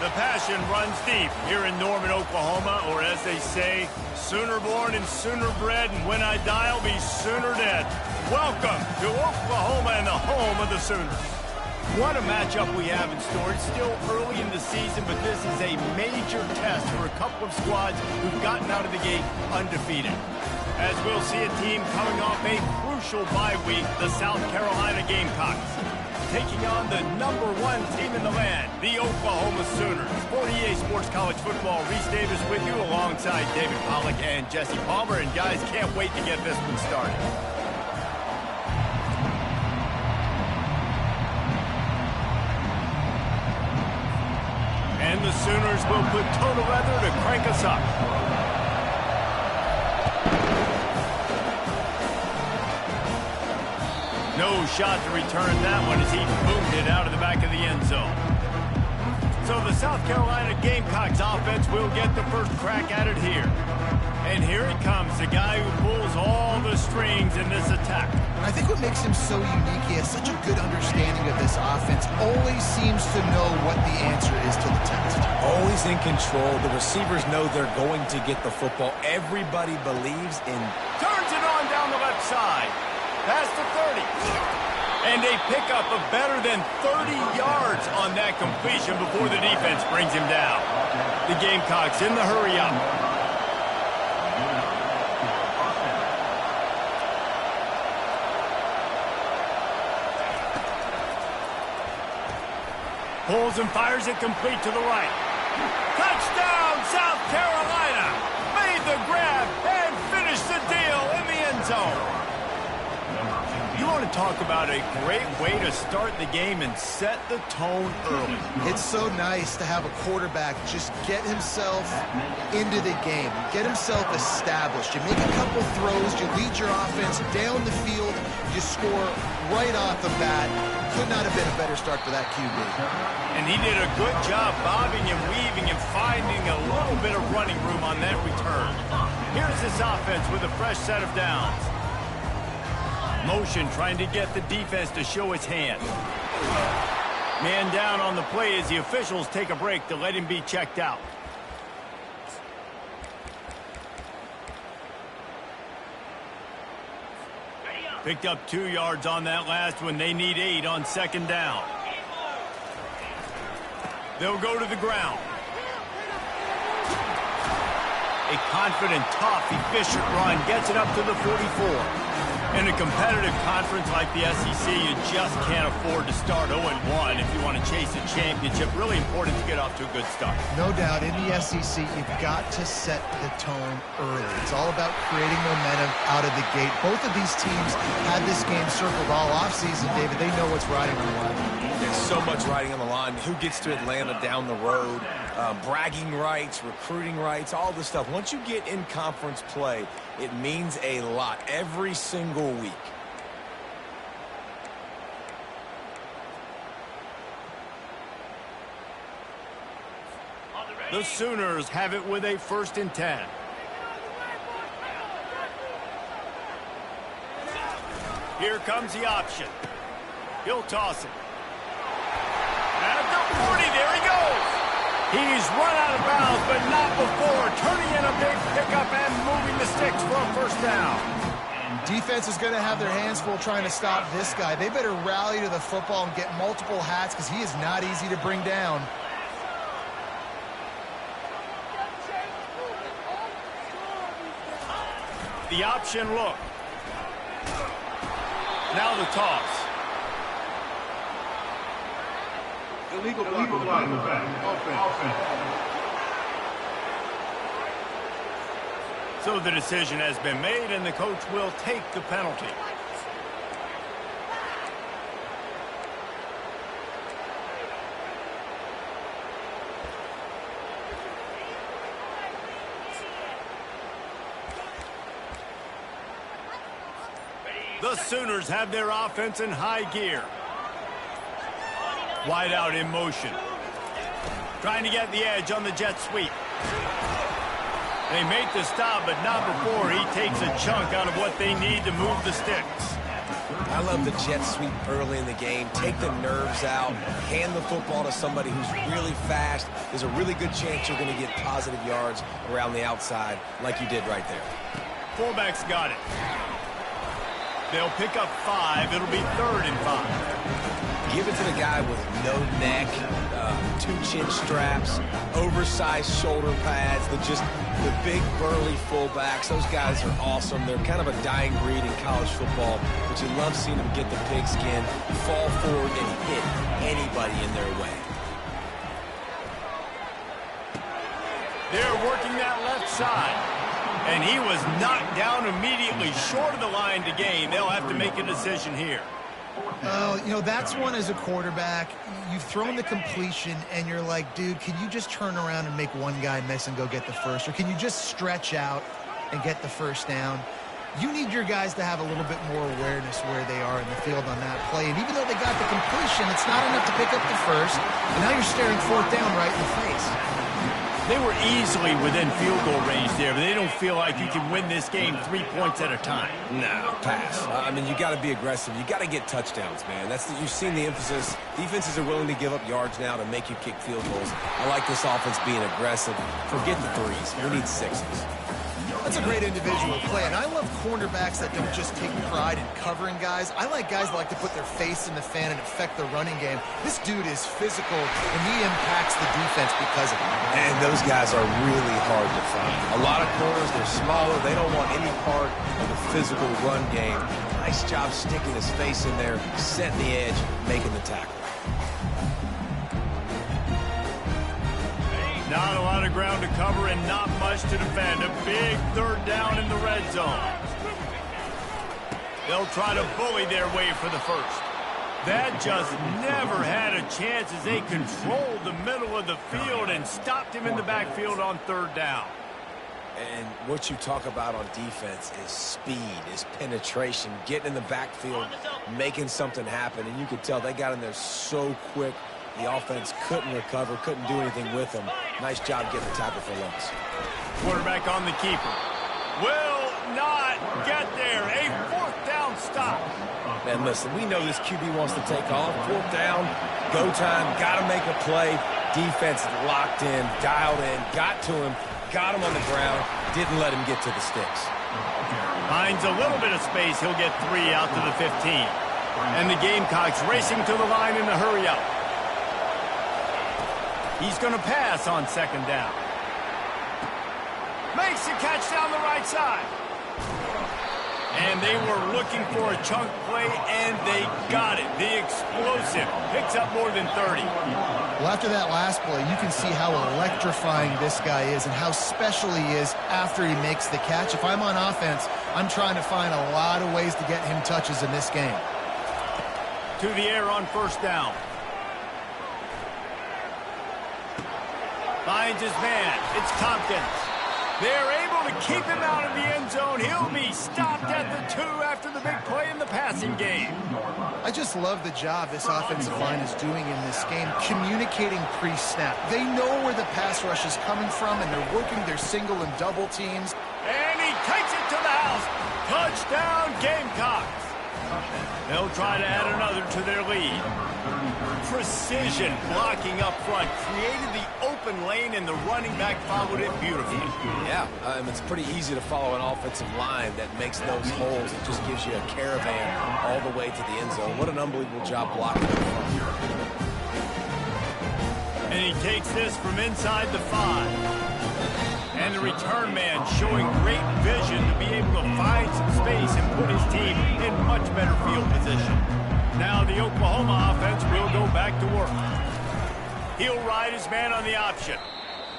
The passion runs deep here in Norman, Oklahoma, or as they say, sooner born and sooner bred, and when I die, I'll be sooner dead. Welcome to Oklahoma and the home of the Sooners. What a matchup we have in store. It's still early in the season, but this is a major test for a couple of squads who've gotten out of the gate undefeated. As we'll see a team coming off a crucial bye week, the South Carolina Gamecocks, taking on the #1 team in the land, the Oklahoma Sooners. For EA Sports College Football, Reese Davis with you alongside David Pollack and Jesse Palmer. And guys, can't wait to get this one started. And the Sooners will put toe to leather to crank us up. No shot to return that one as he boomed it out of the back of the end zone. So the South Carolina Gamecocks offense will get the first crack at it here. And here it comes, the guy who pulls all the strings in this attack. I think what makes him so unique, he has such a good understanding of this offense, always seems to know what the answer is to the test. Always in control. The receivers know they're going to get the football. Everybody believes in... Turns it on down the left side. Past the 30. And a pickup of better than 30 yards on that completion before the defense brings him down. The Gamecocks in the hurry up. Pulls and fires it complete to the right. Touchdown, South Carolina! Made the grab and finished the deal in the end zone. You want to talk about a great way to start the game and set the tone early. It's so nice to have a quarterback just get himself into the game, get himself established. You make a couple throws, you lead your offense down the field, you score right off the bat. Could not have been a better start for that QB. And he did a good job bobbing and weaving and finding a little bit of running room on that return. Here's this offense with a fresh set of downs. Motion trying to get the defense to show its hand. Man down on the play as the officials take a break to let him be checked out. Picked up 2 yards on that last one. They need 8 on second down. They'll go to the ground. A confident, tough, efficient run gets it up to the 44. In a competitive conference like the SEC, you just can't afford to start 0-1 if you want to chase a championship. Really important to get off to a good start. No doubt, in the SEC, you've got to set the tone early. It's all about creating momentum out of the gate. Both of these teams had this game circled all offseason, David. They know what's riding on the line. There's so much riding on the line. Who gets to Atlanta down the road? Bragging rights, recruiting rights, all this stuff. Once you get in conference play, it means a lot every single week. The Sooners have it with a 1st and 10. Here comes the option. He'll toss it. At the 40, there he goes. He's run out of bounds, but not before. Turning in a big pickup and moving the sticks for a 1st down. Defense is going to have their hands full trying to stop this guy. They better rally to the football and get multiple hats because he is not easy to bring down. The option look. Now the toss. Illegal block. Offense. So the decision has been made, and the coach will take the penalty. The Sooners have their offense in high gear. Wide out in motion. Trying to get the edge on the jet sweep. They make the stop, but not before he takes a chunk out of what they need to move the sticks. I love the jet sweep early in the game. Take the nerves out. Hand the football to somebody who's really fast. There's a really good chance you're going to get positive yards around the outside like you did right there. Fullback's got it. They'll pick up 5. It'll be 3rd and 5. Give it to the guy with no neck, 2 chin straps, oversized shoulder pads, the big burly fullbacks. Those guys are awesome. They're kind of a dying breed in college football, but you love seeing them get the pigskin, fall forward, and hit anybody in their way. They're working that left side. And he was knocked down immediately short of the line to gain. They'll have to make a decision here. You know, that's one as a quarterback. You've thrown the completion, and you're like, dude, can you just turn around and make one guy miss and go get the first? Or can you just stretch out and get the first down? You need your guys to have a little bit more awareness where they are in the field on that play. And even though they got the completion, it's not enough to pick up the first. And now you're staring 4th down right in the face. They were easily within field goal range there, but they don't feel like you can win this game 3 points at a time. No, pass. I mean, you got to be aggressive. You got to get touchdowns, man. You've seen the emphasis. Defenses are willing to give up yards now to make you kick field goals. I like this offense being aggressive. Forget the 3s. We need 6s. That's a great individual play, and I love cornerbacks that don't just take pride in covering guys. I like guys that like to put their face in the fan and affect the running game. This dude is physical, and he impacts the defense because of it. And those guys are really hard to find. A lot of corners, they're smaller. They don't want any part of the physical run game. Nice job sticking his face in there, setting the edge, making the tackle. Not a lot of ground to cover and not much to defend. A big 3rd down in the red zone. They'll try to bully their way for the first. That just never had a chance as they controlled the middle of the field and stopped him in the backfield on 3rd down. And what you talk about on defense is speed, is penetration, getting in the backfield, making something happen. And you could tell they got in there so quick. The offense couldn't recover, couldn't do anything with them. Nice job getting the tackle for loss. Quarterback on the keeper. Will not get there. A 4th down stop. Man, listen, we know this QB wants to take off. 4th down, go time, got to make a play. Defense locked in, dialed in, got to him, got him on the ground, didn't let him get to the sticks. Finds a little bit of space. He'll get 3 out to the 15. And the Gamecocks racing to the line in a hurry up. He's going to pass on 2nd down. Makes the catch down the right side. And they were looking for a chunk play, and they got it. The explosive picks up more than 30. Well, after that last play, you can see how electrifying this guy is and how special he is after he makes the catch. If I'm on offense, I'm trying to find a lot of ways to get him touches in this game. To the air on 1st down. Finds his man. It's Tompkins. They're able to keep him out of the end zone. He'll be stopped at the 2 after the big play in the passing game. I just love the job this offensive line is doing in this game, communicating pre-snap. They know where the pass rush is coming from, and they're working their single and double teams. And he takes it to the house. Touchdown, Gamecocks. They'll try to add another to their lead. Precision blocking up front created the open lane, and the running back followed it beautifully. Yeah, it's pretty easy to follow an offensive line that makes those holes. It just gives you a caravan all the way to the end zone. What an unbelievable job blocking up front. And he takes this from inside the 5. And the return man showing great vision to be able to find some space and put his team in much better field position. Now the Oklahoma offense will go back to work. He'll ride his man on the option.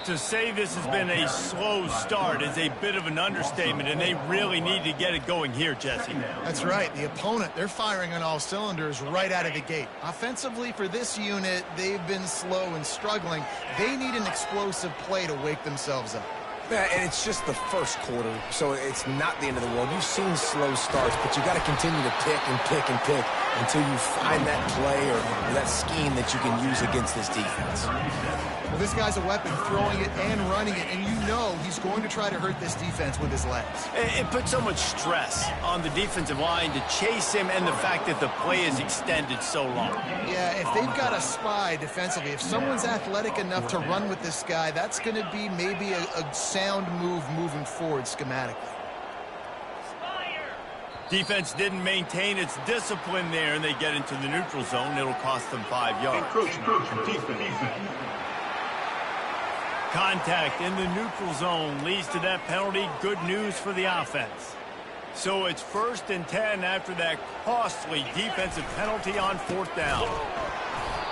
To say this has been a slow start is a bit of an understatement, and they really need to get it going here, Jesse. That's right. The opponent, they're firing on all cylinders right out of the gate. Offensively, for this unit, they've been slow and struggling. They need an explosive play to wake themselves up. Yeah, and it's just the first quarter, so it's not the end of the world. You've seen slow starts, but you got to continue to pick and pick and pick until you find that play or that scheme that you can use against this defense. Well, this guy's a weapon, throwing it and running it, and you know he's going to try to hurt this defense with his legs. It puts so much stress on the defensive line to chase him, and the fact that the play is extended so long. Yeah, if they've got a spy defensively, if someone's athletic enough to run with this guy, that's going to be maybe a sound move moving forward schematically. Defense didn't maintain its discipline there, and they get into the neutral zone. It'll cost them 5 yards. Defense. Contact in the neutral zone leads to that penalty. Good news for the offense. So it's 1st and 10 after that costly defensive penalty on 4th down.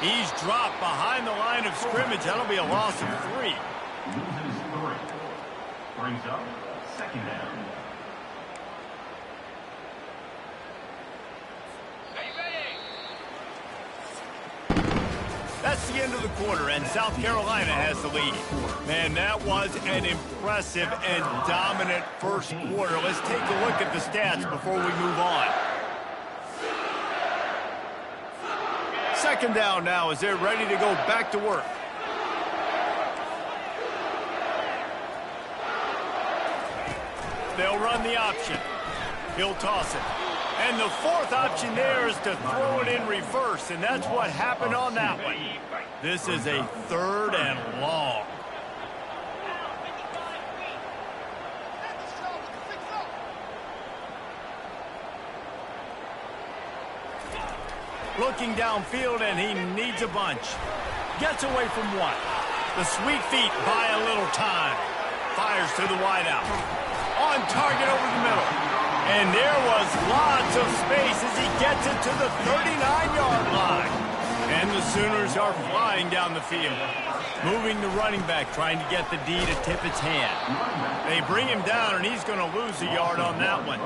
He's dropped behind the line of scrimmage. That'll be a loss of 3. Loses 3. Brings up 2nd down. That's the end of the quarter, and South Carolina has the lead. Man, that was an impressive and dominant first quarter. Let's take a look at the stats before we move on. 2nd down now as they're ready to go back to work. They'll run the option. He'll toss it. And the 4th option there is to throw it in reverse, and that's what happened on that one. This is a 3rd and long. Looking downfield, and he needs a bunch. Gets away from 1. The sweet feet buy a little time. Fires to the wideout. On target over the middle. And there was lots of space as he gets it to the 39-yard line. And the Sooners are flying down the field. Moving the running back, trying to get the D to tip its hand. They bring him down, and he's going to lose a yard on that one.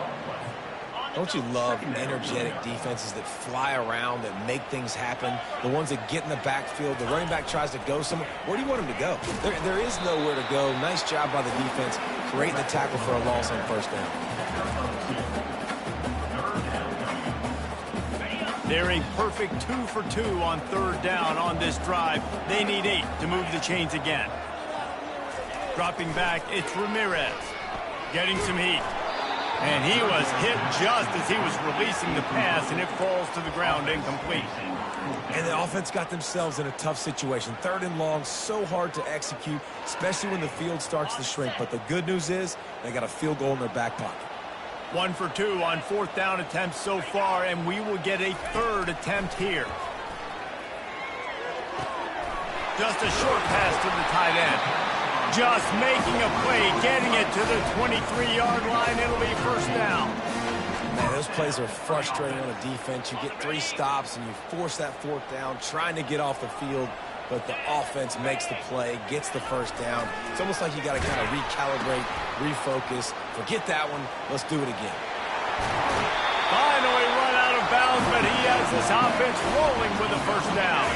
Don't you love energetic defenses that fly around, that make things happen? The ones that get in the backfield, the running back tries to go somewhere. Where do you want him to go? There is nowhere to go. Nice job by the defense, creating the tackle for a loss on 1st down. They're a perfect 2 for 2 on 3rd down on this drive. They need 8 to move the chains again. Dropping back, it's Ramirez. Getting some heat. And he was hit just as he was releasing the pass, and it falls to the ground incomplete. And the offense got themselves in a tough situation. 3rd and long, so hard to execute, especially when the field starts to shrink. But the good news is they got a field goal in their back pocket. 1 for 2 on 4th down attempts so far, and we will get a 3rd attempt here. Just a short pass to the tight end. Just making a play, getting it to the 23-yard line. It'll be 1st down. Man, those plays are frustrating on a defense. You get 3 stops, and you force that 4th down, trying to get off the field, but the offense makes the play, gets the 1st down. It's almost like you got to kind of recalibrate, refocus. Forget that one. Let's do it again. Finally run out of bounds, but he has this offense rolling with a 1st down.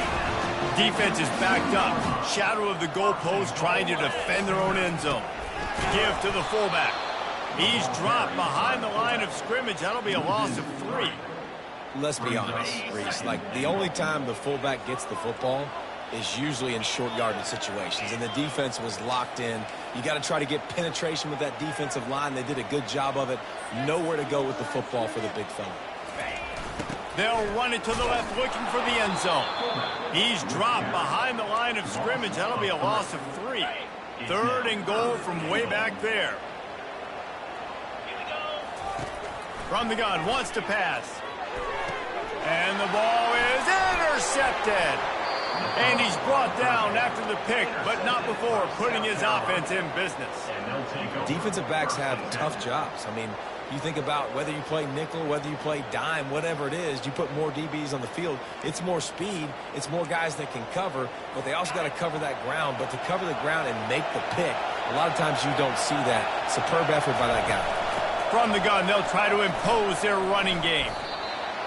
Defense is backed up. Shadow of the goalpost, trying to defend their own end zone. Give to the fullback. He's dropped behind the line of scrimmage. That'll be a loss of 3. Let's be honest, Reese. Like, the only time the fullback gets the football is usually in short yardage situations, and the defense was locked in. You got to try to get penetration with that defensive line. They did a good job of it. Nowhere to go with the football for the big fella. They'll run it to the left, looking for the end zone. He's dropped behind the line of scrimmage. That'll be a loss of 3. 3rd and goal from way back there. From the gun, wants to pass. And the ball is intercepted. And he's brought down after the pick, but not before putting his offense in business. Defensive backs have tough jobs. I mean, you think about whether you play nickel, whether you play dime, whatever it is, you put more DBs on the field. It's more speed. It's more guys that can cover, but they also got to cover that ground. But to cover the ground and make the pick, a lot of times you don't see that. Superb effort by that guy. From the gun, they'll try to impose their running game.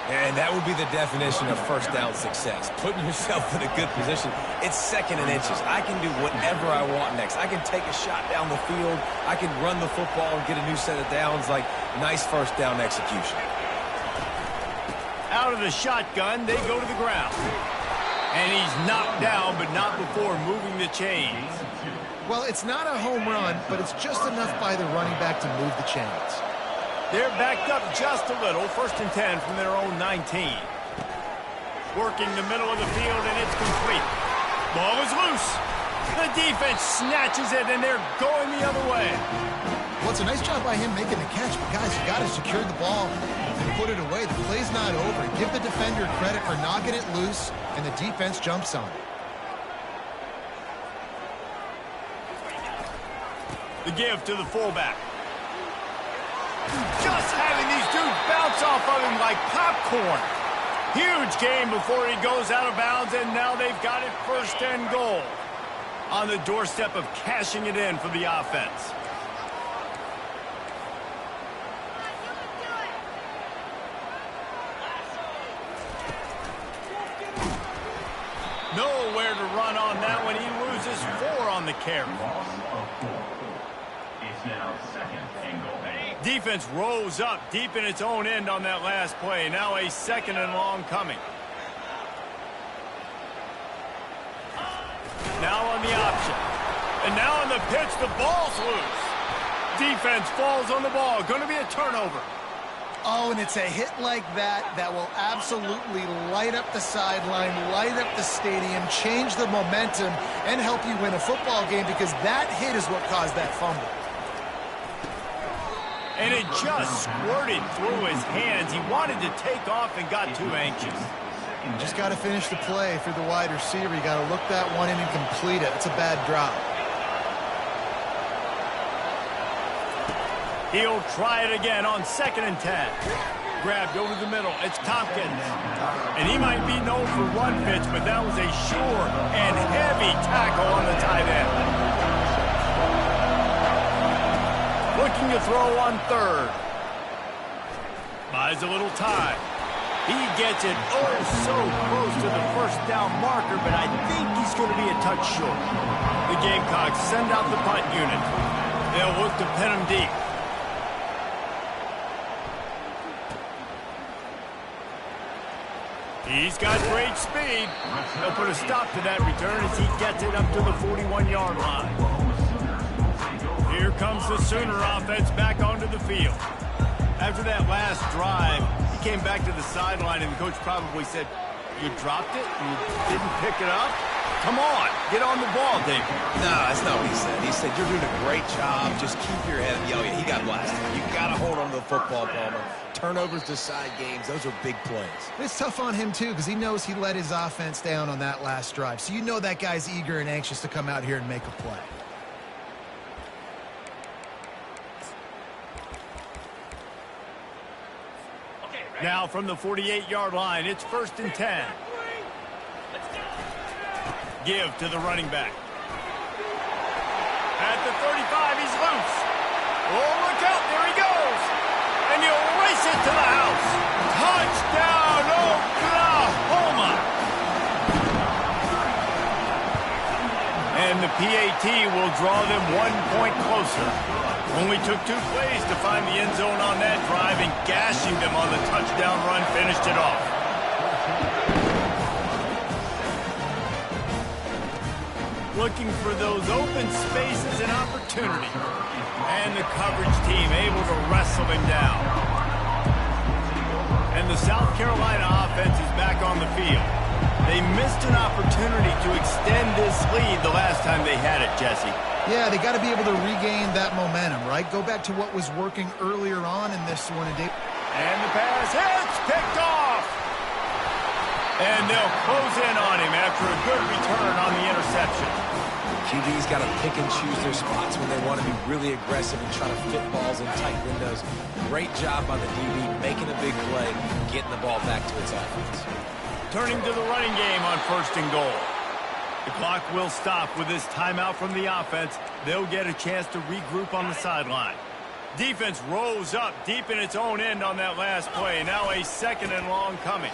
And that would be the definition of 1st down success. Putting yourself in a good position. It's 2nd and inches. I can do whatever I want next. I can take a shot down the field. I can run the football and get a new set of downs. Like, nice 1st down execution. Out of the shotgun, they go to the ground. And he's knocked down, but not before moving the chains. Well, it's not a home run, but it's just enough by the running back to move the chains. They're backed up just a little. 1st and 10 from their own 19. Working the middle of the field, and it's complete. Ball is loose. The defense snatches it, and they're going the other way. Well, it's a nice job by him making the catch, but guys, you got to secure the ball and put it away. The play's not over. Give the defender credit for knocking it loose, and the defense jumps on it. The give to the fullback. Just having these dudes bounce off of him like popcorn. Huge game before he goes out of bounds, and now they've got it 1st and goal. On the doorstep of cashing it in for the offense. Nowhere to run on that one. He loses 4 on the carry. Loss of 4. It's now 2nd and goal. Defense rose up deep in its own end on that last play. Now a 2nd and long coming. Now on the option. And now on the pitch, the ball's loose. Defense falls on the ball. Going to be a turnover. Oh, and it's a hit like that that will absolutely light up the sideline, light up the stadium, change the momentum, and help you win a football game, because that hit is what caused that fumble. And it just squirted through his hands. He wanted to take off and got too anxious. You just got to finish the play for the wide receiver. You got to look that one in and complete it. It's a bad drop. He'll try it again on 2nd and 10. Grabbed over the middle. It's Tompkins. And he might be known for run fits, but that was a sure and heavy tackle on the tight end. Looking to throw on 3rd. Buys a little time. He gets it oh so close to the 1st down marker, but I think he's going to be a touch short. The Gamecocks send out the punt unit. They'll look to pin him deep. He's got great speed. They'll put a stop to that return as he gets it up to the 41-yard line. Here comes the Sooner offense back onto the field. After that last drive, he came back to the sideline, and the coach probably said, "You dropped it? You didn't pick it up? Come on, get on the ball, David." No, that's not what he said. He said, "You're doing a great job. Just keep your head." Oh, yeah, he got blasted. You got to hold on to the football, Palmer. Turnovers decide games. Those are big plays. It's tough on him, too, because he knows he let his offense down on that last drive. So you know that guy's eager and anxious to come out here and make a play. Now from the 48-yard line, it's 1st and 10. Give to the running back. At the 35, he's loose. Oh, look out, there he goes. And he'll race it to the house. Touchdown, Oklahoma. And the PAT will draw them 1 point closer. Only took 2 plays to find the end zone on that drive, and gashing them on the touchdown run finished it off. Looking for those open spaces and opportunity. And the coverage team able to wrestle him down. And the South Carolina offense is back on the field. They missed an opportunity to extend this lead the last time they had it, Jesse. Yeah, they got to be able to regain that momentum, right? Go back to what was working earlier on in this one. And the pass hits, picked off. And they'll close in on him after a good return on the interception. QB's got to pick and choose their spots when they want to be really aggressive and try to fit balls in tight windows. Great job by the DB, making a big play, getting the ball back to its offense. Turning to the running game on 1st and goal. The clock will stop with this timeout from the offense. They'll get a chance to regroup on the sideline. Defense rose up deep in its own end on that last play. Now a 2nd and long coming.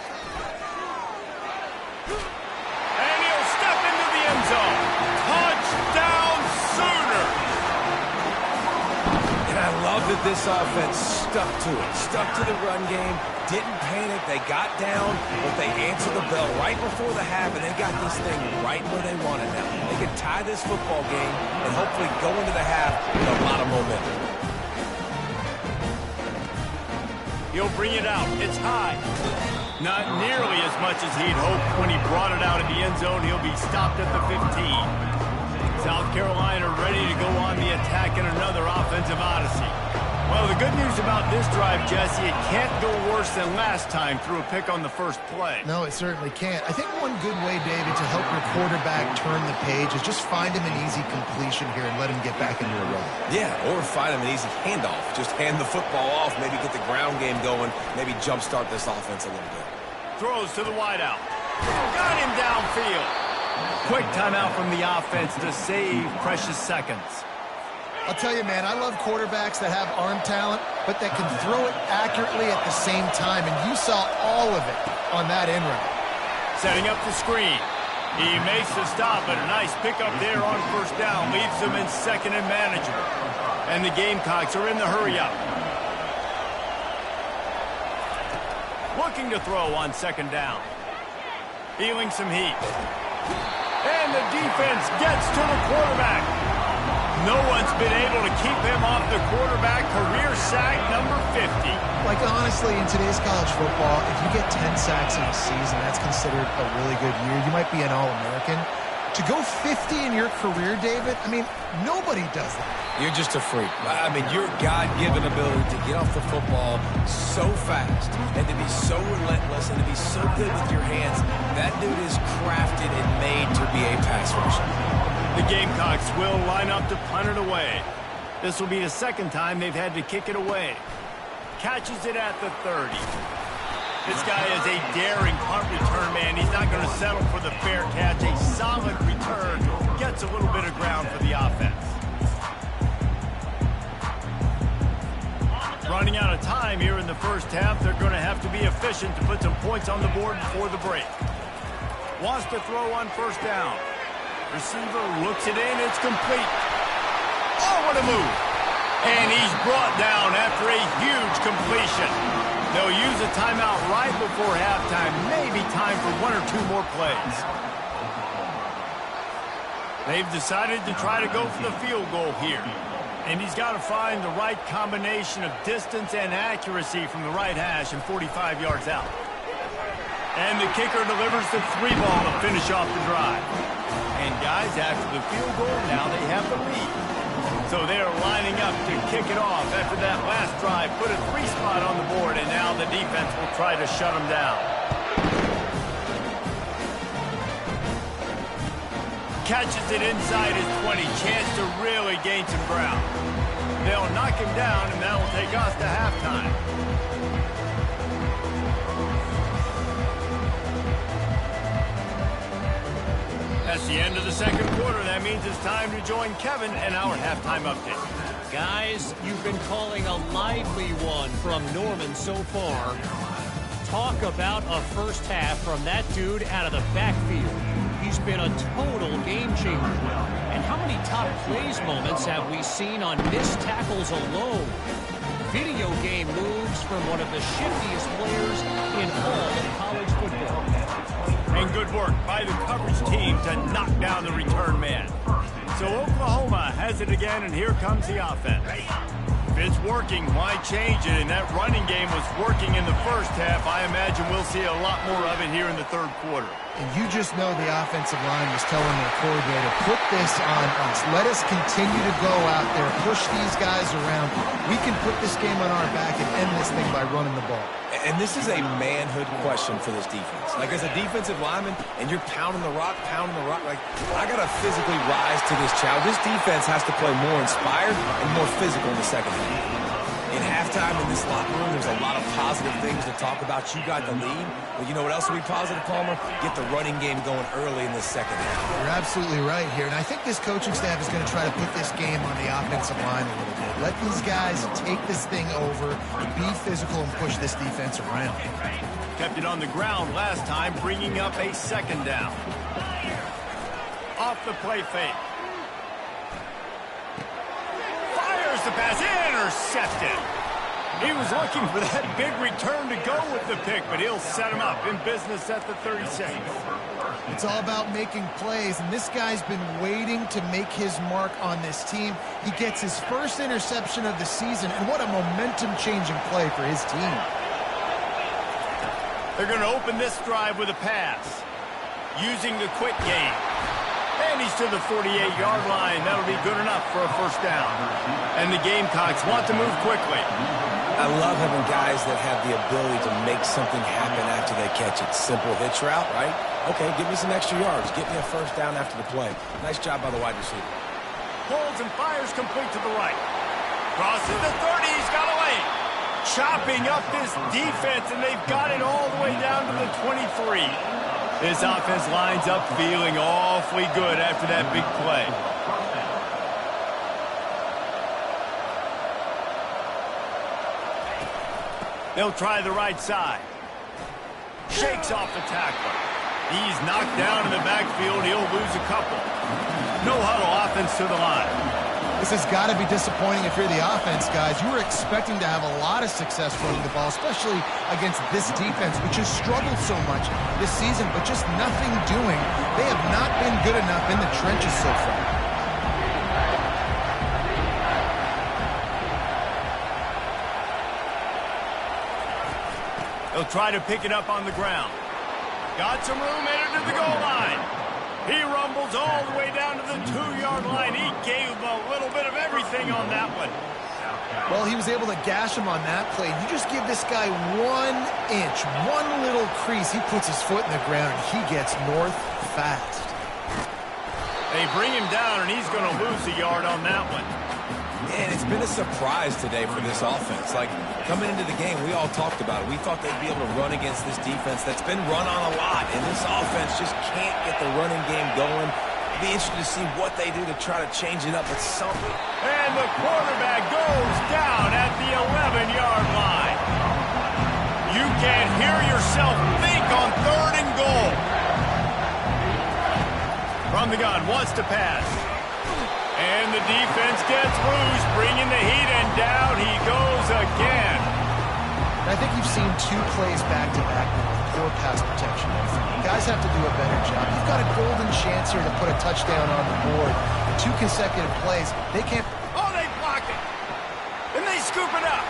And he'll step into the end zone. Touchdown, Sooners! And I love love that this offense stuck to it, stuck to the run game, didn't panic. They got down, but they answered the bell right before the half, and they got this thing right where they wanted now. They could tie this football game and hopefully go into the half with a lot of momentum. He'll bring it out. It's high. Not nearly as much as he'd hoped when he brought it out of the end zone. He'll be stopped at the 15. South Carolina ready to go on the attack in another offensive odyssey. Well, the good news about this drive, Jesse, it can't go worse than last time through a pick on the first play. No, it certainly can't. I think one good way, David, to help your quarterback turn the page is just find him an easy completion here and let him get back into a run. Yeah, or find him an easy handoff. Just hand the football off, maybe get the ground game going, maybe jumpstart this offense a little bit. Throws to the wideout. Got him downfield. Quick timeout from the offense to save precious seconds. I'll tell you, man, I love quarterbacks that have arm talent, but that can throw it accurately at the same time, and you saw all of it on that in route. Setting up the screen. He makes the stop, but a nice pickup there on first down. Leaves them in second and manageable. And the Gamecocks are in the hurry-up. Looking to throw on second down. Feeling some heat. And the defense gets to the quarterback. No one's been able to keep him off the quarterback. Career sack number 50. Like, honestly, in today's college football, if you get 10 sacks in a season, that's considered a really good year. You might be an All-American. To go 50 in your career, David, I mean, nobody does that. You're just a freak. I mean, your God-given ability to get off the football so fast and to be so relentless and to be so good with your hands, that dude is crafted and made to be a pass rusher. The Gamecocks will line up to punt it away. This will be the second time they've had to kick it away. Catches it at the 30. This guy is a daring punt return man. He's not going to settle for the fair catch. A solid return. Gets a little bit of ground for the offense. Running out of time here in the first half. They're going to have to be efficient to put some points on the board before the break. Wants to throw on first down. Receiver looks it in. It's complete. Oh, what a move. And he's brought down after a huge completion. They'll use a timeout right before halftime. Maybe time for one or two more plays. They've decided to try to go for the field goal here. And he's got to find the right combination of distance and accuracy from the right hash and 45 yards out. And the kicker delivers the 3-ball to finish off the drive. And guys, after the field goal, now they have the lead. So they're lining up to kick it off after that last drive. Put a 3 spot on the board, and now the defense will try to shut them down. Catches it inside his 20. Chance to really gain some ground. They'll knock him down, and that will take us to halftime. That's the end of the second quarter. That means it's time to join Kevin in our halftime update. Guys, you've been calling a lively one from Norman so far. Talk about a first half from that dude out of the backfield. He's been a total game changer. And how many top plays moments have we seen on missed tackles alone? Video game moves from one of the shiftiest players in all of college football. And good work by the coverage team to knock down the return man. So Oklahoma has it again, and here comes the offense. If it's working, why change it? And that running game was working in the first half. I imagine we'll see a lot more of it here in the third quarter. And you just know the offensive line was telling their coordinator, put this on us. Let us continue to go out there, push these guys around. We can put this game on our back and end this thing by running the ball. And this is a manhood question for this defense. Like, as a defensive lineman, and you're pounding the rock, like, I got to physically rise to this challenge. This defense has to play more inspired and more physical in the second half. In halftime in this locker room, there's a lot of positive things to talk about. You got the lead. But you know what else will be positive, Palmer? Get the running game going early in the second half. You're absolutely right here. And I think this coaching staff is going to try to put this game on the offensive line a little bit. Let these guys take this thing over, be physical, and push this defense around. Kept it on the ground last time, bringing up a second down. Off the play fake. Fires Throws the pass, intercepted. He was looking for that big return to go with the pick, but he'll set him up in business at the 36. It's all about making plays, and this guy's been waiting to make his mark on this team. He gets his first interception of the season, and what a momentum-changing play for his team. They're going to open this drive with a pass, using the quick game. And he's to the 48-yard line. That'll be good enough for a first down. And the Gamecocks want to move quickly. I love having guys that have the ability to make something happen after they catch it. Simple hitch route, right? Okay, give me some extra yards. Get me a first down after the play. Nice job by the wide receiver. Holds and fires complete to the right. Crosses the 30. He's got away. Chopping up this defense, and they've got it all the way down to the 23. This offense lines up feeling awfully good after that big play. They'll try the right side. Shakes off the tackler. He's knocked down in the backfield. He'll lose a couple. No huddle offense to the line. This has got to be disappointing if you're the offense, guys. You were expecting to have a lot of success running the ball, especially against this defense, which has struggled so much this season, but just nothing doing. They have not been good enough in the trenches so far. They'll try to pick it up on the ground. Got some room, entered to the goal line. He rumbles all the way down to the 2-yard line. He gave a little bit of everything on that one. Well, he was able to gash him on that play. You just give this guy 1 inch, one little crease. He puts his foot in the ground, and he gets north fast. They bring him down, and he's going to lose a yard on that one. Man, it's been a surprise today for this offense. Like, coming into the game, we all talked about it. We thought they'd be able to run against this defense that's been run on a lot, and this offense just can't get the running game going. It'll be interesting to see what they do to try to change it up with something. And the quarterback goes down at the 11-yard line. You can't hear yourself think on 3rd and goal. From the gun, wants to pass. And the defense gets loose, bringing the heat, and down he goes again. I think you've seen 2 plays back-to-back now with poor pass protection. Guys have to do a better job. You've got a golden chance here to put a touchdown on the board. 2 consecutive plays, they can't... Oh, they block it. And they scoop it up.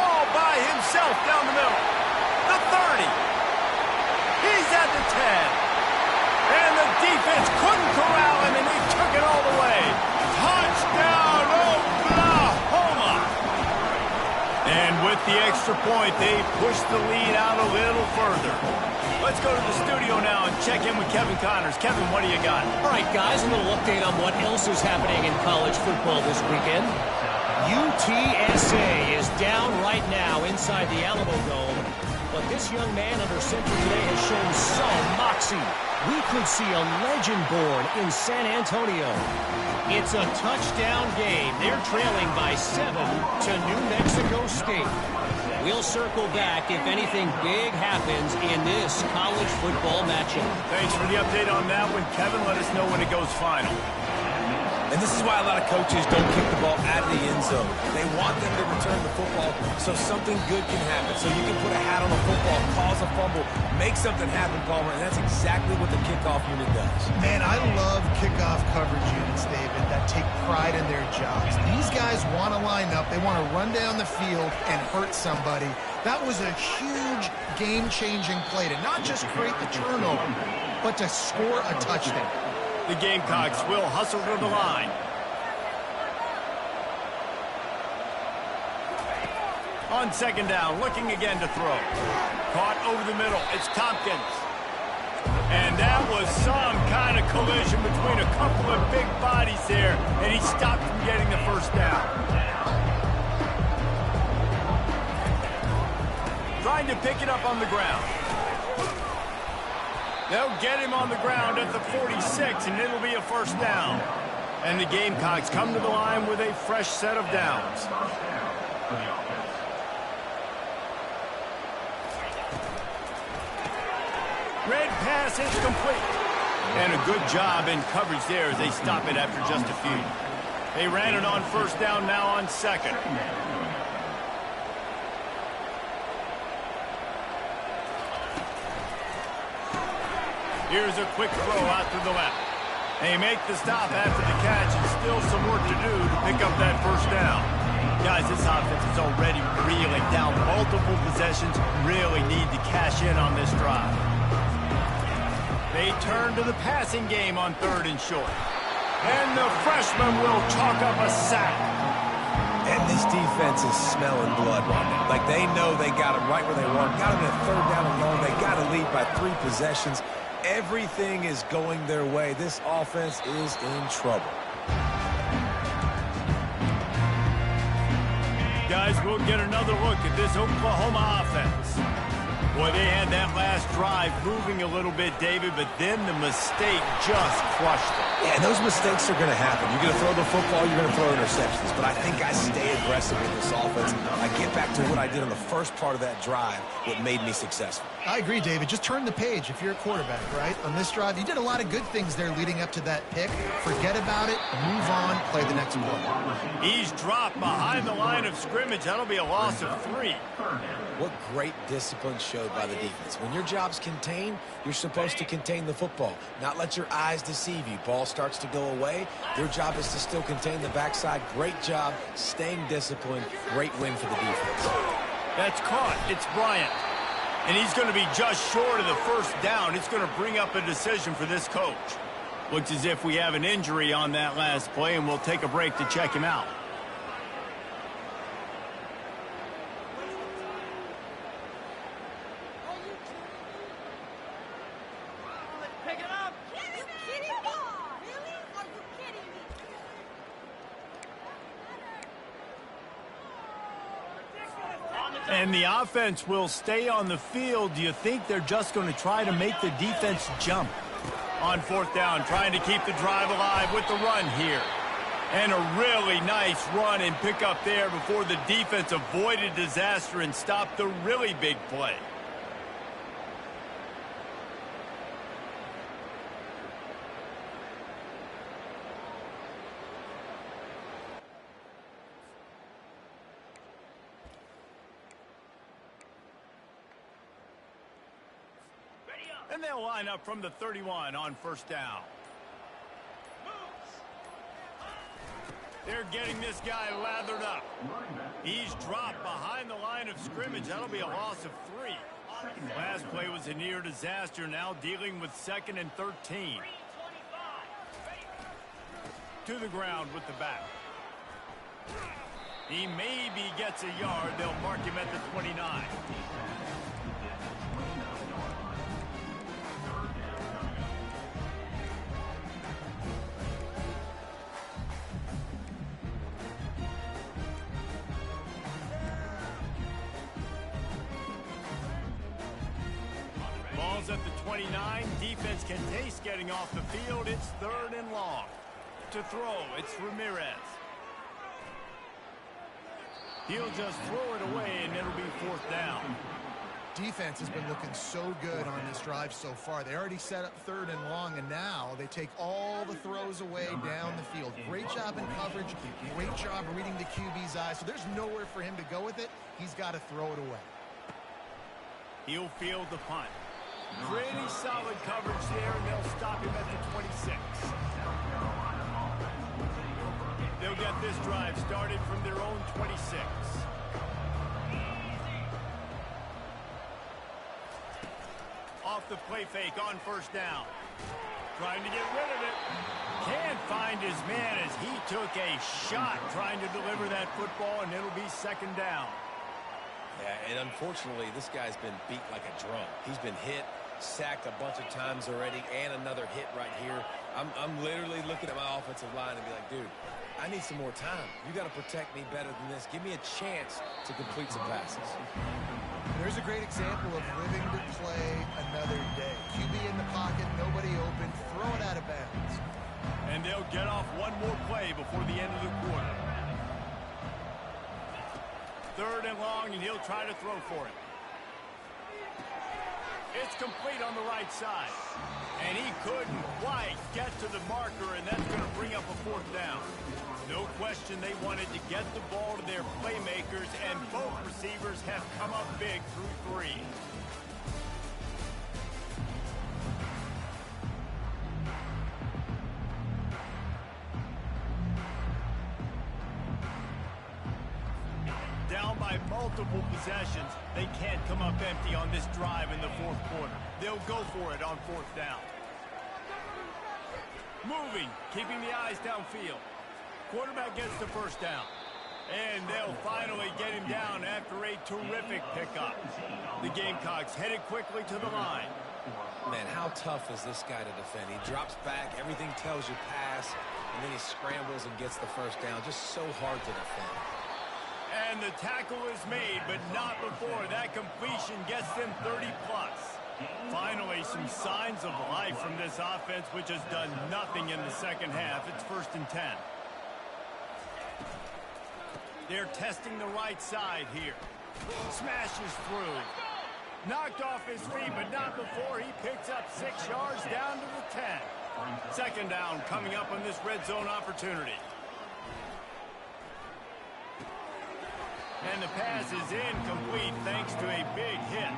All by himself down the middle. The 30. He's at the 10. And the defense couldn't corral him, and they took it all the way. Touchdown, Oklahoma! And with the extra point, they push the lead out a little further. Let's go to the studio now and check in with Kevin Connors. Kevin, what do you got? All right, guys, a little update on what else is happening in college football this weekend. UTSA is down right now inside the Alamo Dome, but this young man under center today has shown some moxie. We could see a legend born in San Antonio. It's a touchdown game. They're trailing by 7 to New Mexico State. We'll circle back if anything big happens in this college football matchup. Thanks for the update on that one, Kevin. Let us know when it goes final. And this is why a lot of coaches don't kick the ball out of the end zone. They want them to return the football so something good can happen. So you can put a hat on the football, cause a fumble, make something happen, Palmer, and that's exactly what the kickoff unit does. Man, I love kickoff coverage units, David, that take pride in their jobs. These guys want to line up. They want to run down the field and hurt somebody. That was a huge game-changing play to not just create the turnover, but to score a touchdown. The Gamecocks will hustle to the line. On 2nd down, looking again to throw. Caught over the middle. It's Tompkins. And that was some kind of collision between a couple of big bodies there, and he stopped from getting the first down. Trying to pick it up on the ground. They'll get him on the ground at the 46, and it'll be a first down. And the Gamecocks come to the line with a fresh set of downs. Red pass is complete. And a good job in coverage there as they stop it after just a few. They ran it on first down, now on second. Here's a quick throw out to the left. They make the stop after the catch, and still some work to do to pick up that first down. Guys, this offense is already reeling down multiple possessions. Really need to cash in on this drive. They turn to the passing game on 3rd and short. And the freshman will chalk up a sack. And this defense is smelling blood right now. Like, they know they got it right where they want. Got them at 3rd down and long. They got to lead by 3 possessions. Everything is going their way. This offense is in trouble. Guys, we'll get another look at this Oklahoma offense. Boy, they had that last drive moving a little bit, David, but then the mistake just crushed them. Yeah, and those mistakes are going to happen. You're going to throw the football, you're going to throw interceptions. But I think I stay aggressive with this offense. I get back to what I did on the first part of that drive, what made me successful. I agree, David. Just turn the page if you're a quarterback, right? On this drive, you did a lot of good things there leading up to that pick. Forget about it, move on, play the next play. He's dropped behind the line of scrimmage. That'll be a loss of 3. What great discipline showed by the defense. When your job's contained, you're supposed to contain the football, not let your eyes deceive you. Ball starts to go away. Their job is to still contain the backside. Great job staying disciplined. Great win for the defense. That's caught. It's Bryant. And he's going to be just short of the first down. It's going to bring up a decision for this coach. Looks as if we have an injury on that last play, and we'll take a break to check him out. And the offense will stay on the field. Do you think they're just going to try to make the defense jump? On 4th down, trying to keep the drive alive with the run here. And a really nice run and pick up there before the defense avoided disaster and stopped the really big play. And they'll line up from the 31 on 1st down. They're getting this guy lathered up. He's dropped behind the line of scrimmage. That'll be a loss of 3. Last play was a near disaster. Now dealing with 2nd and 13. To the ground with the back. He maybe gets a yard. They'll mark him at the 29. Ball's at the 29. Defense can taste getting off the field. It's 3rd and long. To throw, it's Ramirez. He'll just throw it away, and it'll be 4th down. Defense has been looking so good on this drive so far. They already set up 3rd and long, and now they take all the throws away down the field. Great job in coverage. Great job reading the QB's eyes. So there's nowhere for him to go with it. He's got to throw it away. He'll field the punt. Pretty solid coverage there, and they'll stop him at the 26. They'll get this drive started from their own 26. Off the play fake on 1st down. Trying to get rid of it. Can't find his man as he took a shot trying to deliver that football, and it'll be 2nd down. Yeah, and unfortunately, this guy's been beat like a drum. He's been hit, sacked a bunch of times already, and another hit right here. I'm literally looking at my offensive line and be like, dude, I need some more time. You got to protect me better than this. Give me a chance to complete some passes. There's a great example of living to play another day. QB in the pocket, nobody open, throw it out of bounds. And they'll get off one more play before the end of the quarter. 3rd and long, and he'll try to throw for it. It's complete on the right side. And he couldn't quite get to the marker, and that's going to bring up a fourth down. No question they wanted to get the ball to their playmakers, and both receivers have come up big through 3. Down by multiple possessions, they can't come up empty on this drive in the fourth quarter. They'll go for it on fourth down. Moving, keeping the eyes downfield. Quarterback gets the first down. And they'll finally get him down after a terrific pickup. The Gamecocks headed quickly to the line. Man, how tough is this guy to defend? He drops back, everything tells you pass, and then he scrambles and gets the first down. Just so hard to defend. And the tackle is made, but not before that completion gets them 30-plus. Finally, some signs of life from this offense, which has done nothing in the second half. It's 1st and 10. They're testing the right side here. Smashes through. Knocked off his feet, but not before he picks up 6 yards down to the 10. Second down coming up on this red zone opportunity. And the pass is incomplete thanks to a big hit.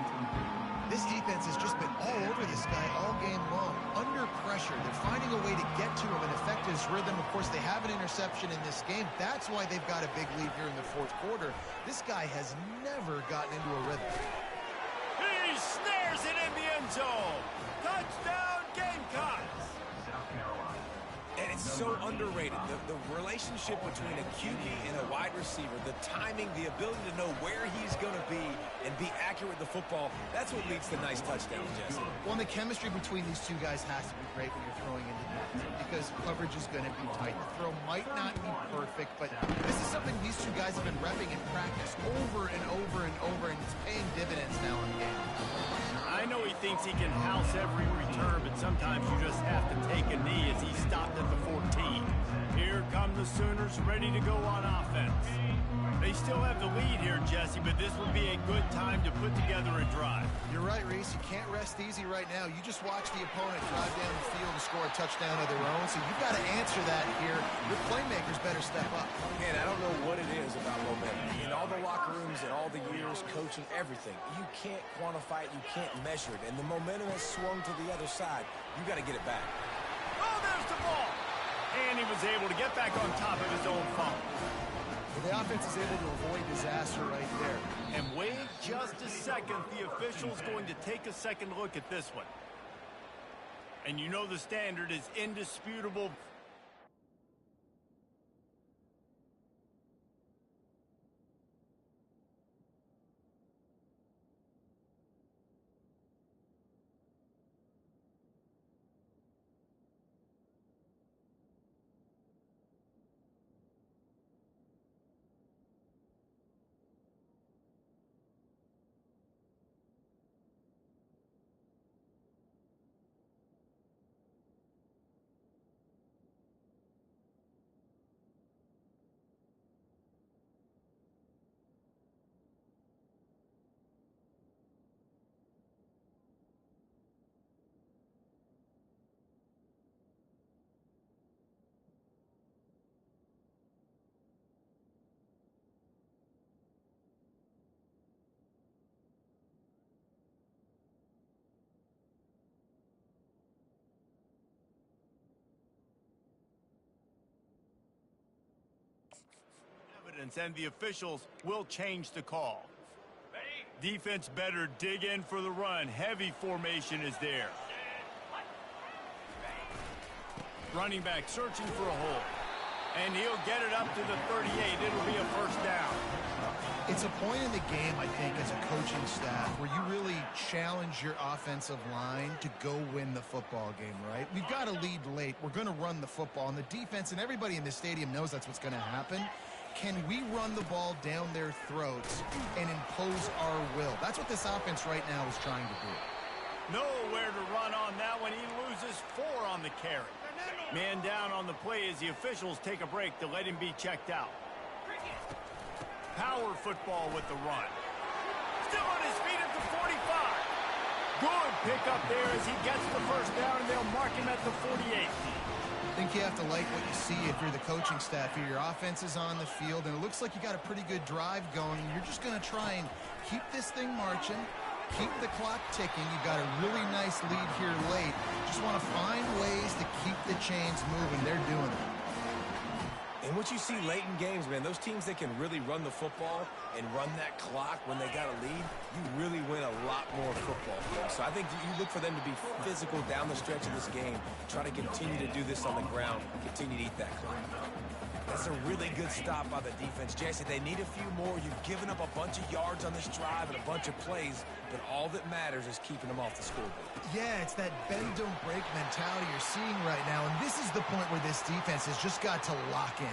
This defense has just been all over this guy all game long. Under pressure, they're finding a way to get to him and affect his rhythm. Of course, they have an interception in this game. That's why they've got a big lead here in the fourth quarter. This guy has never gotten into a rhythm. He snares it in the end zone. Touchdown, Gamecocks. South Carolina. And it's so underrated. The relationship between a QB and a wide receiver, the timing, the ability to know where he's going to be and be accurate with the football, that's what leads to nice touchdowns, Jesse. Well, and the chemistry between these two guys has to be great when you're throwing into defense because coverage is going to be tight. The throw might not be perfect, but this is something these two guys have been repping in practice over and over and over, and it's paying dividends now in games. I know he thinks he can house every return, but sometimes you just have to take a knee as he stopped at the 14. Here come the Sooners ready to go on offense. They still have the lead here, Jesse, but this would be a good time to put together a drive. You're right, Reese. You can't rest easy right now. You just watch the opponent drive down the field and score a touchdown of their own, so you've got to answer that here. Your playmakers better step up. Man, I don't know what it is about momentum. In all the locker rooms and all the years, coaching, everything, you can't quantify it, you can't measure it, and the momentum has swung to the other side. You got to get it back. Oh, there's the ball! And he was able to get back on top of his own fumble. Well, the offense is able to avoid disaster right there. And wait just a second, the official's going to take a second look at this one. And you know the standard is indisputable. And the officials will change the call. Defense better dig in for the run. Heavy formation is there. Running back searching for a hole. And he'll get it up to the 38. It'll be a first down. It's a point in the game, I think, as a coaching staff where you really challenge your offensive line to go win the football game, right? We've got to lead late. We're going to run the football. And the defense and everybody in the stadium knows that's what's going to happen. Can we run the ball down their throats and impose our will? That's what this offense right now is trying to do. Nowhere to run on that one. He loses 4 on the carry. Man down on the play as the officials take a break to let him be checked out. Power football with the run. Still on his feet at the 45. Good pickup there as he gets the first down, and they'll mark him at the 48. I think you have to like what you see if you're the coaching staff here. Your offense is on the field, and it looks like you got a pretty good drive going. You're just going to try and keep this thing marching, keep the clock ticking. You got a really nice lead here late. Just want to find ways to keep the chains moving. They're doing it. And what you see late in games, man, those teams that can really run the football and run that clock when they got a lead, you really win a lot more football games. So I think you look for them to be physical down the stretch of this game, try to continue to do this on the ground, continue to eat that clock. That's a really good stop by the defense. Jesse, they need a few more. You've given up a bunch of yards on this drive and a bunch of plays, but all that matters is keeping them off the scoreboard. Yeah, it's that bend, don't break mentality you're seeing right now, and this is the point where this defense has just got to lock in.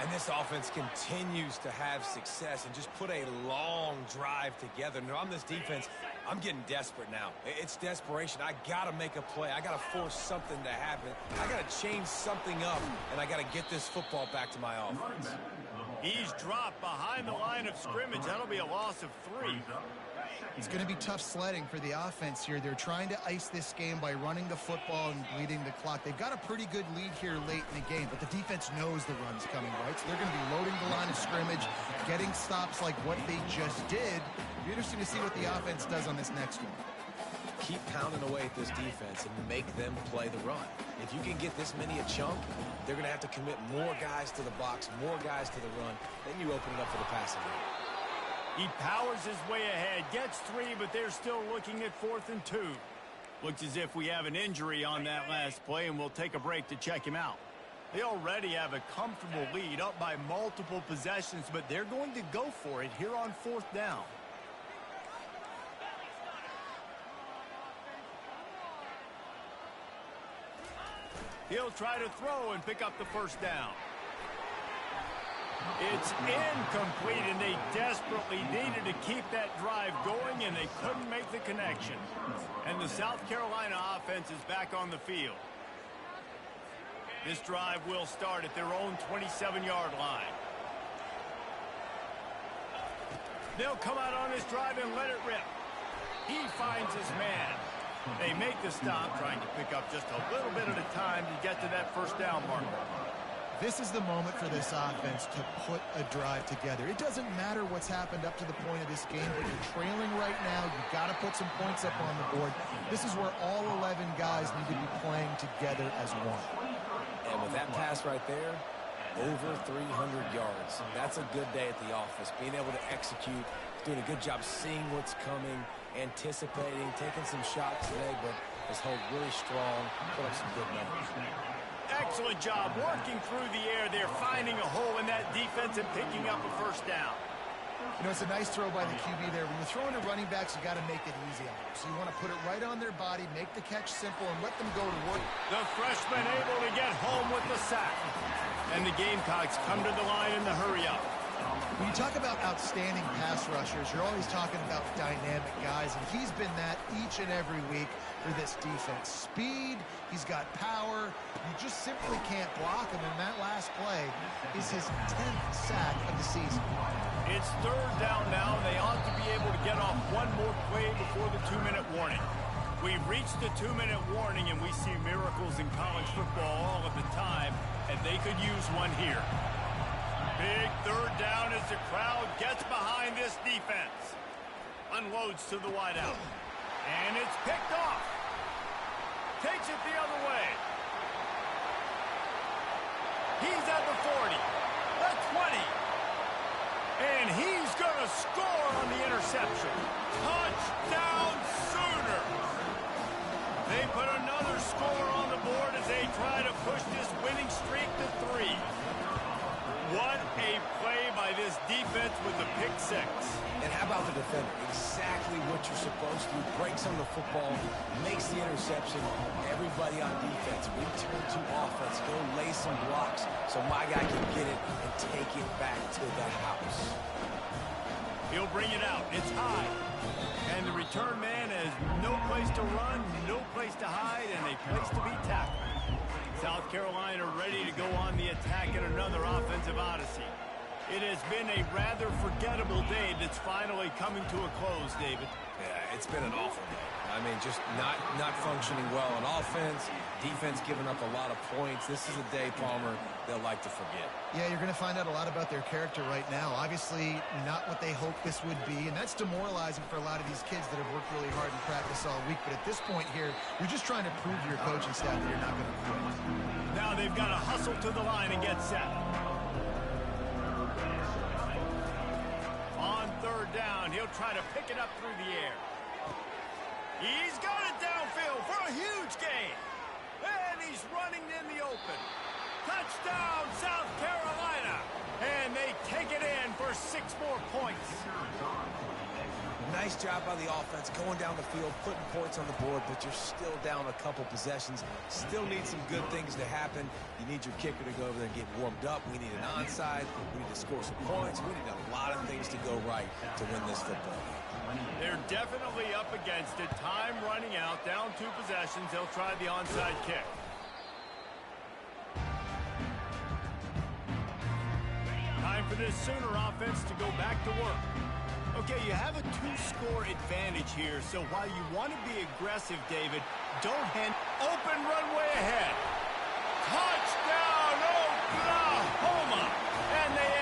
And this offense continues to have success and just put a long drive together. Now, on this defense, I'm getting desperate now. It's desperation. I got to make a play. I got to force something to happen. I got to change something up, and I got to get this football back to my offense. He's dropped behind the line of scrimmage. That'll be a loss of 3. It's going to be tough sledding for the offense here. They're trying to ice this game by running the football and bleeding the clock. They've got a pretty good lead here late in the game, but the defense knows the run's coming, right? So they're going to be loading the line of scrimmage, getting stops like what they just did. It'll be interesting to see what the offense does on this next one. Keep pounding away at this defense and make them play the run. If you can get this many a chunk, they're going to have to commit more guys to the box, more guys to the run. Then you open it up for the passing game. He powers his way ahead, gets 3, but they're still looking at 4th and 2. Looks as if we have an injury on that last play, and we'll take a break to check him out. They already have a comfortable lead, up by multiple possessions, but they're going to go for it here on 4th down. He'll try to throw and pick up the first down. It's incomplete, and they desperately needed to keep that drive going, and they couldn't make the connection. And the South Carolina offense is back on the field. This drive will start at their own 27-yard line. They'll come out on this drive and let it rip. He finds his man. They make the stop, trying to pick up just a little bit at a time to get to that first down marker. This is the moment for this offense to put a drive together. It doesn't matter what's happened up to the point of this game, but you're trailing right now. You've got to put some points up on the board. This is where all 11 guys need to be playing together as one. And with that pass right there, over 300 yards. That's a good day at the office. Being able to execute, doing a good job seeing what's coming, anticipating, taking some shots today, but has held really strong, put up some good numbers. Excellent job working through the air there, finding a hole in that defense and picking up a first down. You know, it's a nice throw by the QB there. When you're throwing to running backs, you got to make it easy on them. So you want to put it right on their body, make the catch simple, and let them go to work. The freshman able to get home with the sack. And the Gamecocks come to the line in the hurry-up. When you talk about outstanding pass rushers, you're always talking about dynamic guys, and he's been that each and every week for this defense. Speed, he's got power. You just simply can't block him, and that last play is his 10th sack of the season. It's 3rd down now, and they ought to be able to get off one more play before the 2-minute warning. We've reached the 2-minute warning, and we see miracles in college football all of the time, and they could use one here. Big 3rd down as the crowd gets behind this defense. Unloads to the wideout. And it's picked off. Takes it the other way. He's at the 40. The 20. And he's going to score on the interception. Touchdown Sooners. They put another score on the board as they try to push this winning streak to 3. What a play by this defense with the pick 6. And how about the defender? Exactly what you're supposed to. Breaks on the football, makes the interception. Everybody on defense, return to offense, go lay some blocks so my guy can get it and take it back to the house. He'll bring it out. It's high. And the return man has no place to run, no place to hide, and a place to be tackled. South Carolina ready to go on the attack in another offensive odyssey. It has been a rather forgettable day that's finally coming to a close, David. Yeah, it's been an awful day. I mean, just not functioning well on offense, defense giving up a lot of points. This is a day, Palmer, they'll like to forget. Yeah, you're going to find out a lot about their character right now. Obviously, not what they hoped this would be, and that's demoralizing for a lot of these kids that have worked really hard in practice all week. But at this point here, you're just trying to prove to your coaching staff that you're not going to quit. Now they've got to hustle to the line and get set. On third down, he'll try to pick it up through the air. He's got it downfield for a huge gain. And he's running in the open. Touchdown, South Carolina. And they take it in for 6 more points. Nice job by the offense going down the field, putting points on the board, but you're still down a couple possessions. Still need some good things to happen. You need your kicker to go over there and get warmed up. We need an onside. We need to score some points. We need a lot of things to go right to win this football game. They're definitely up against it. Time running out, down 2 possessions. They'll try the onside kick. Time for this Sooner offense to go back to work. Okay, you have a 2-score advantage here, so while you want to be aggressive, David, don't hand open runway ahead. Touchdown, Oklahoma! And they...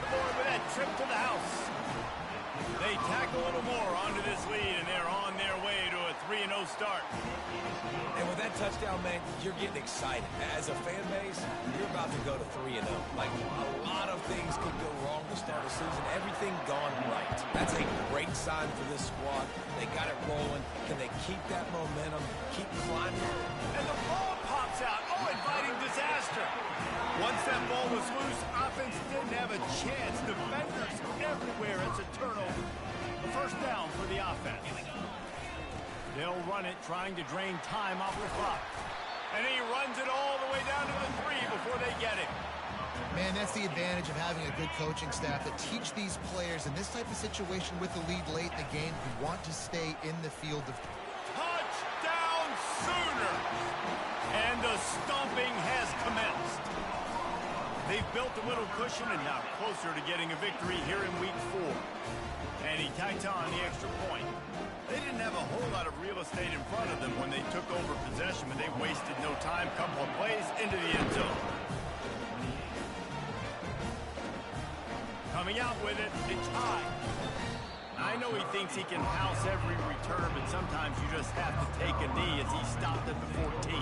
With that trip to the house. They tack a little more onto this lead, and they're on their way to a 3-0 start. And with that touchdown, man, you're getting excited. As a fan base, you're about to go to 3-0. Like, a lot of things could go wrong to start a season. Everything gone right. That's a great sign for this squad. They got it rolling. Can they keep that momentum, keep climbing? And the ball pops out. Oh, inviting disaster. Once that ball was loose, offense didn't have a chance. Defenders everywhere. It's a turnover. The first down for the offense. They'll run it, trying to drain time off the clock. And he runs it all the way down to the 3 before they get it. Man, that's the advantage of having a good coaching staff that teach these players in this type of situation with the lead late in the game who want to stay in the field of... Touchdown Sooners! And the stomping has commenced. They've built a little cushion and now closer to getting a victory here in week 4. And he tacks on the extra point. They didn't have a whole lot of real estate in front of them when they took over possession, but they wasted no time. Couple of plays into the end zone. Coming out with it, it's high. I know he thinks he can house every return, but sometimes you just have to take a knee as he stopped at the 14.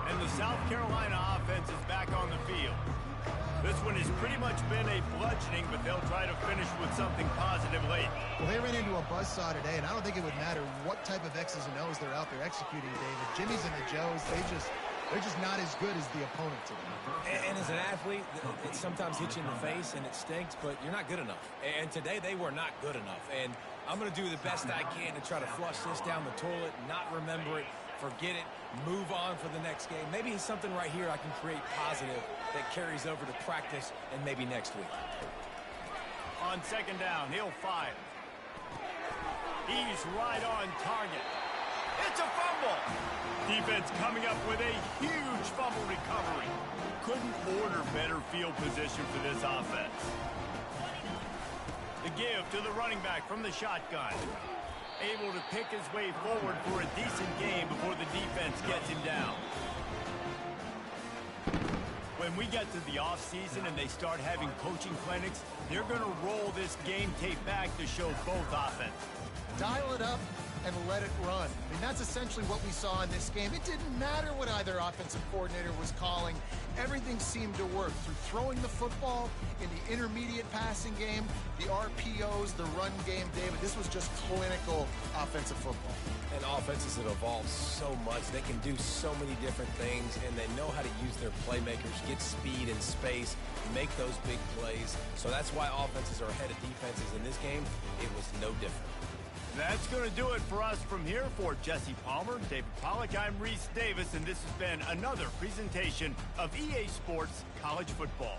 And the South Carolina offense is back on the field. This one has pretty much been a bludgeoning, but they'll try to finish with something positive late. Well, they ran into a buzzsaw today, and I don't think it would matter what type of X's and O's they're out there executing, David. Jimmy's and the Joes, they're just not as good as the opponent today. And as an athlete, it sometimes hits you in the face and it stinks, but you're not good enough. And today they were not good enough. And I'm going to do the best I can to try to flush this down the toilet, not remember it forget it, move on for the next game. Maybe something right here I can create positive that carries over to practice and maybe next week. On second down, he'll fire. He's right on target. It's a fumble. Defense coming up with a huge fumble recovery. Couldn't order better field position for this offense. The give to the running back from the shotgun. Able to pick his way forward for a decent game before the defense gets him down. When we get to the offseason and they start having coaching clinics, they're going to roll this game tape back to show both offenses. Dial it up and let it run. I mean, that's essentially what we saw in this game. It didn't matter what either offensive coordinator was calling. Everything seemed to work through throwing the football in the intermediate passing game, the RPOs, the run game, David. This was just clinical offensive football. And offenses have evolved so much. They can do so many different things, and they know how to use their playmakers, get speed and space, make those big plays. So that's why offenses are ahead of defenses in this game. It was no different. That's going to do it for us from here. For Jesse Palmer, David Pollack, I'm Reese Davis, and this has been another presentation of EA Sports College Football.